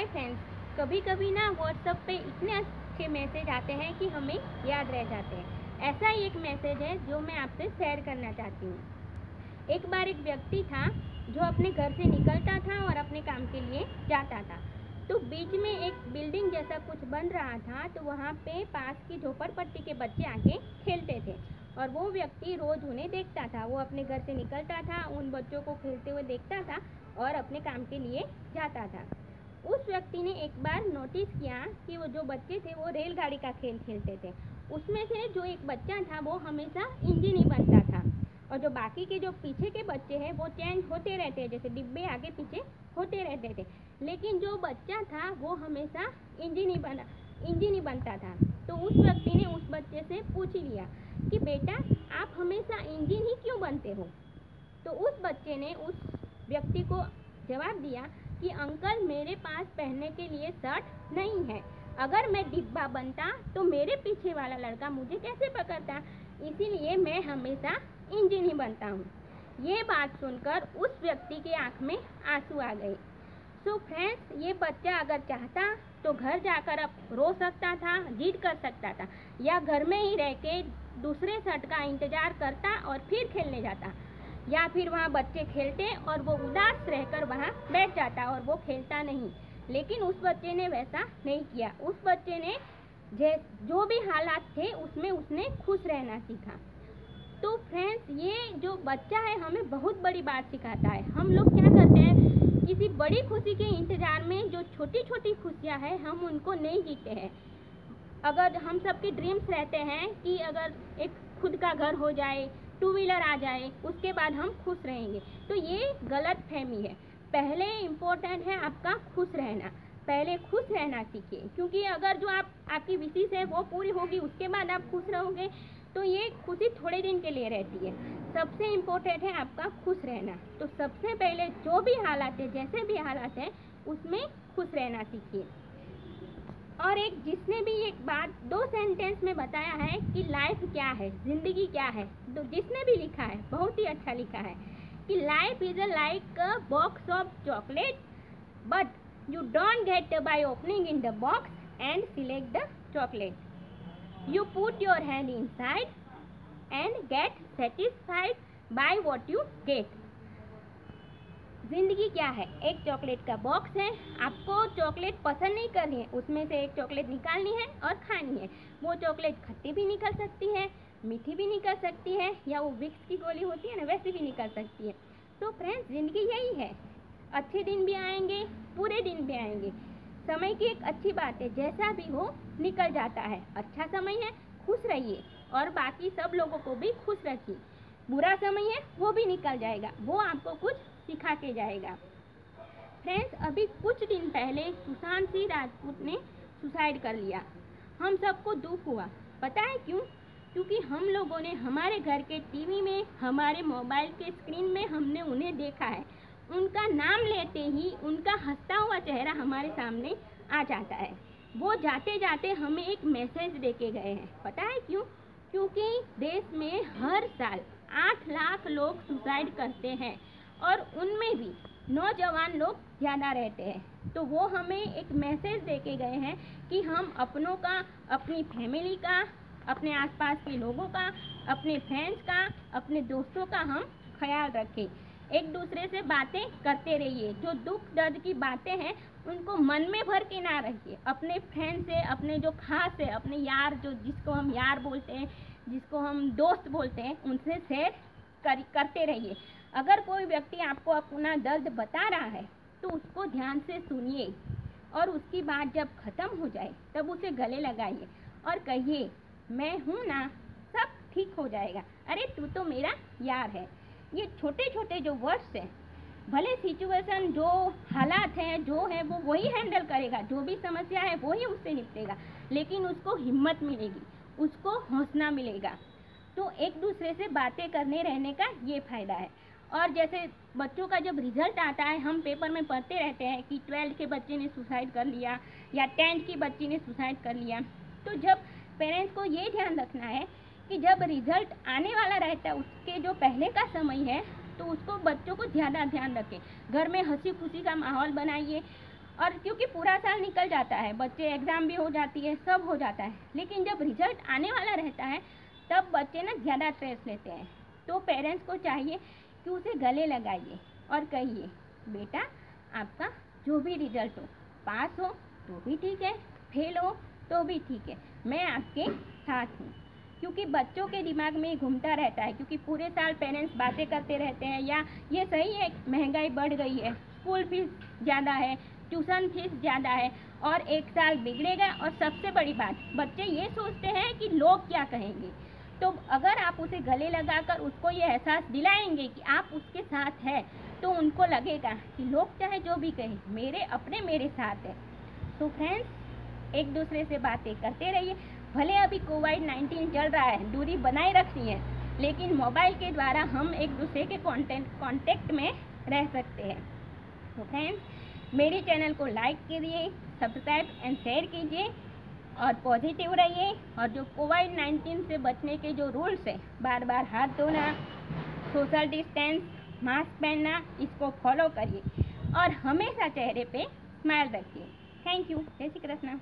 Hi friends, कभी कभी ना व्हाट्सएप पे इतने अच्छे मैसेज आते हैं कि हमें याद रह जाते हैं। ऐसा ही एक मैसेज है जो मैं आपसे शेयर करना चाहती हूँ। एक बार एक व्यक्ति था जो अपने घर से निकलता था और अपने काम के लिए जाता था। तो बीच में एक बिल्डिंग जैसा कुछ बन रहा था, तो वहाँ पे पास की झोपड़पट्टी के बच्चे आके खेलते थे और वो व्यक्ति रोज उन्हें देखता था। वो अपने घर से निकलता था, उन बच्चों को खेलते हुए देखता था और अपने काम के लिए जाता था। उस व्यक्ति ने एक बार नोटिस किया कि वो जो बच्चे थे वो रेलगाड़ी का खेल खेलते थे। उसमें से जो एक बच्चा था वो हमेशा इंजन ही बनता था और जो बाकी के जो पीछे के बच्चे हैं वो चेंज होते रहते हैं, जैसे डिब्बे आगे पीछे होते रहते थे। लेकिन जो बच्चा था वो हमेशा इंजन ही बनता था। तो उस व्यक्ति ने उस बच्चे से पूछ लिया कि बेटा, आप हमेशा इंजन ही क्यों बनते हो? तो उस बच्चे ने उस व्यक्ति को जवाब दिया कि अंकल, मेरे पास पहनने के लिए शर्ट नहीं है। अगर मैं डिब्बा बनता तो मेरे पीछे वाला लड़का मुझे कैसे पकड़ता, इसीलिए मैं हमेशा इंजन ही बनता हूँ। ये बात सुनकर उस व्यक्ति के आँख में आंसू आ गए। सो फ्रेंड्स, ये बच्चा अगर चाहता तो घर जाकर अब रो सकता था, जिद कर सकता था, या घर में ही रह के दूसरे शर्ट का इंतजार करता और फिर खेलने जाता, या फिर वहाँ बच्चे खेलते और वो उदास रहकर वहाँ बैठ जाता और वो खेलता नहीं। लेकिन उस बच्चे ने वैसा नहीं किया। उस बच्चे ने जो भी हालात थे उसमें उसने खुश रहना सीखा। तो फ्रेंड्स, ये जो बच्चा है हमें बहुत बड़ी बात सिखाता है। हम लोग क्या करते हैं, किसी बड़ी खुशी के इंतजार में जो छोटी छोटी खुशियाँ हैं हम उनको नहीं जीते हैं। अगर हम सबकी ड्रीम्स रहते हैं कि अगर एक खुद का घर हो जाए, टू व्हीलर आ जाए, उसके बाद हम खुश रहेंगे, तो ये गलत फहमी है। पहले इम्पोर्टेंट है आपका खुश रहना। पहले खुश रहना सीखिए, क्योंकि अगर जो आपकी विशेष है वो पूरी होगी, उसके बाद आप खुश रहोगे तो ये खुशी थोड़े दिन के लिए रहती है। सबसे इम्पोर्टेंट है आपका खुश रहना। तो सबसे पहले जो भी हालात है, जैसे भी हालात है, उसमें खुश रहना सीखिए। और एक जिसने भी एक बात 2 सेंटेंस में बताया है कि लाइफ क्या है, जिंदगी क्या है, तो जिसने भी लिखा है बहुत ही अच्छा लिखा है कि life is like a box of chocolate, but you don't get by opening in the box and select the chocolate. You put your hand inside and get satisfied by what you get. जिंदगी क्या है? एक chocolate का box है। आपको chocolate पसंद नहीं करनी है, उसमें से एक चॉकलेट निकालनी है और खानी है। वो चॉकलेट खट्टी भी निकल सकती है, मीठी भी निकल सकती है, या वो विक्स की गोली होती है ना, वैसी भी निकल सकती है। तो फ्रेंड्स, जिंदगी यही है। अच्छे दिन भी आएंगे, बुरे दिन भी आएंगे। समय की एक अच्छी बात है, जैसा भी हो निकल जाता है। अच्छा समय है, खुश रहिए और बाकी सब लोगों को भी खुश रखिए। बुरा समय है, वो भी निकल जाएगा, वो आपको कुछ सिखा के जाएगा। फ्रेंड्स, अभी कुछ दिन पहले सुशांत सिंह राजपूत ने सुसाइड कर लिया। हम सबको दुख हुआ। पता है क्यों? क्योंकि हम लोगों ने हमारे घर के टीवी में, हमारे मोबाइल के स्क्रीन में हमने उन्हें देखा है। उनका नाम लेते ही उनका हंसता हुआ चेहरा हमारे सामने आ जाता है। वो जाते जाते हमें एक मैसेज देके गए हैं। पता है क्यों? क्योंकि देश में हर साल 8 लाख लोग सुसाइड करते हैं और उनमें भी नौजवान लोग ज़्यादा रहते हैं। तो वो हमें एक मैसेज देके गए हैं कि हम अपनों का, अपनी फैमिली का, अपने आसपास के लोगों का, अपने फ्रेंड्स का, अपने दोस्तों का हम ख्याल रखें। एक दूसरे से बातें करते रहिए। जो दुख दर्द की बातें हैं उनको मन में भर के ना रखिए। अपने फ्रेंड से, अपने जो खास है, अपने यार, जो जिसको हम यार बोलते हैं, जिसको हम दोस्त बोलते हैं, उनसे शेयर करते रहिए। अगर कोई व्यक्ति आपको अपना दर्द बता रहा है तो उसको ध्यान से सुनिए और उसकी बात जब ख़त्म हो जाए तब उसे गले लगाइए और कहिए, मैं हूँ ना, सब ठीक हो जाएगा। अरे तू तो मेरा यार है। ये छोटे छोटे जो वर्ड्स हैं, भले सिचुएशन, जो हालात हैं, जो है वो वही हैंडल करेगा, जो भी समस्या है वही उससे निपटेगा, लेकिन उसको हिम्मत मिलेगी, उसको हौसला मिलेगा। तो एक दूसरे से बातें करने रहने का ये फ़ायदा है। और जैसे बच्चों का जब रिजल्ट आता है, हम पेपर में पढ़ते रहते हैं कि 12th के बच्चे ने सुसाइड कर लिया या 10th की बच्ची ने सुसाइड कर लिया। तो जब पेरेंट्स को ये ध्यान रखना है कि जब रिजल्ट आने वाला रहता है उसके जो पहले का समय है, तो उसको बच्चों को ज़्यादा ध्यान रखें। घर में हंसी खुशी का माहौल बनाइए, और क्योंकि पूरा साल निकल जाता है, बच्चे एग्ज़ाम भी हो जाती है, सब हो जाता है, लेकिन जब रिजल्ट आने वाला रहता है तब बच्चे ना ज़्यादा स्ट्रेस लेते हैं। तो पेरेंट्स को चाहिए कि उसे गले लगाइए और कहिए, बेटा आपका जो भी रिजल्ट हो, पास हो तो भी ठीक है, फेल हो तो भी ठीक है, मैं आपके साथ हूँ। क्योंकि बच्चों के दिमाग में घूमता रहता है, क्योंकि पूरे साल पेरेंट्स बातें करते रहते हैं, या ये सही है महंगाई बढ़ गई है, स्कूल फीस ज़्यादा है, ट्यूशन फीस ज़्यादा है, और एक साल बिगड़ेगा। और सबसे बड़ी बात, बच्चे ये सोचते हैं कि लोग क्या कहेंगे। तो अगर आप उसे गले लगाकर उसको ये एहसास दिलाएंगे कि आप उसके साथ हैं, तो उनको लगेगा कि लोग चाहे जो भी कहें, मेरे साथ है। तो फ्रेंड्स, एक दूसरे से बातें करते रहिए। भले अभी कोविड-19 चल रहा है, दूरी बनाए रखनी है, लेकिन मोबाइल के द्वारा हम एक दूसरे के कांटेक्ट में रह सकते हैं। तो फ्रेंड्स, मेरे चैनल को लाइक कीजिए, सब्सक्राइब एंड शेयर कीजिए और पॉजिटिव रहिए। और जो कोविड-19 से बचने के जो रूल्स हैं, बार बार हाथ धोना, सोशल डिस्टेंस, मास्क पहनना, इसको फॉलो करिए और हमेशा चेहरे पे स्माइल रखिए। Thank you. जय श्री कृष्ण।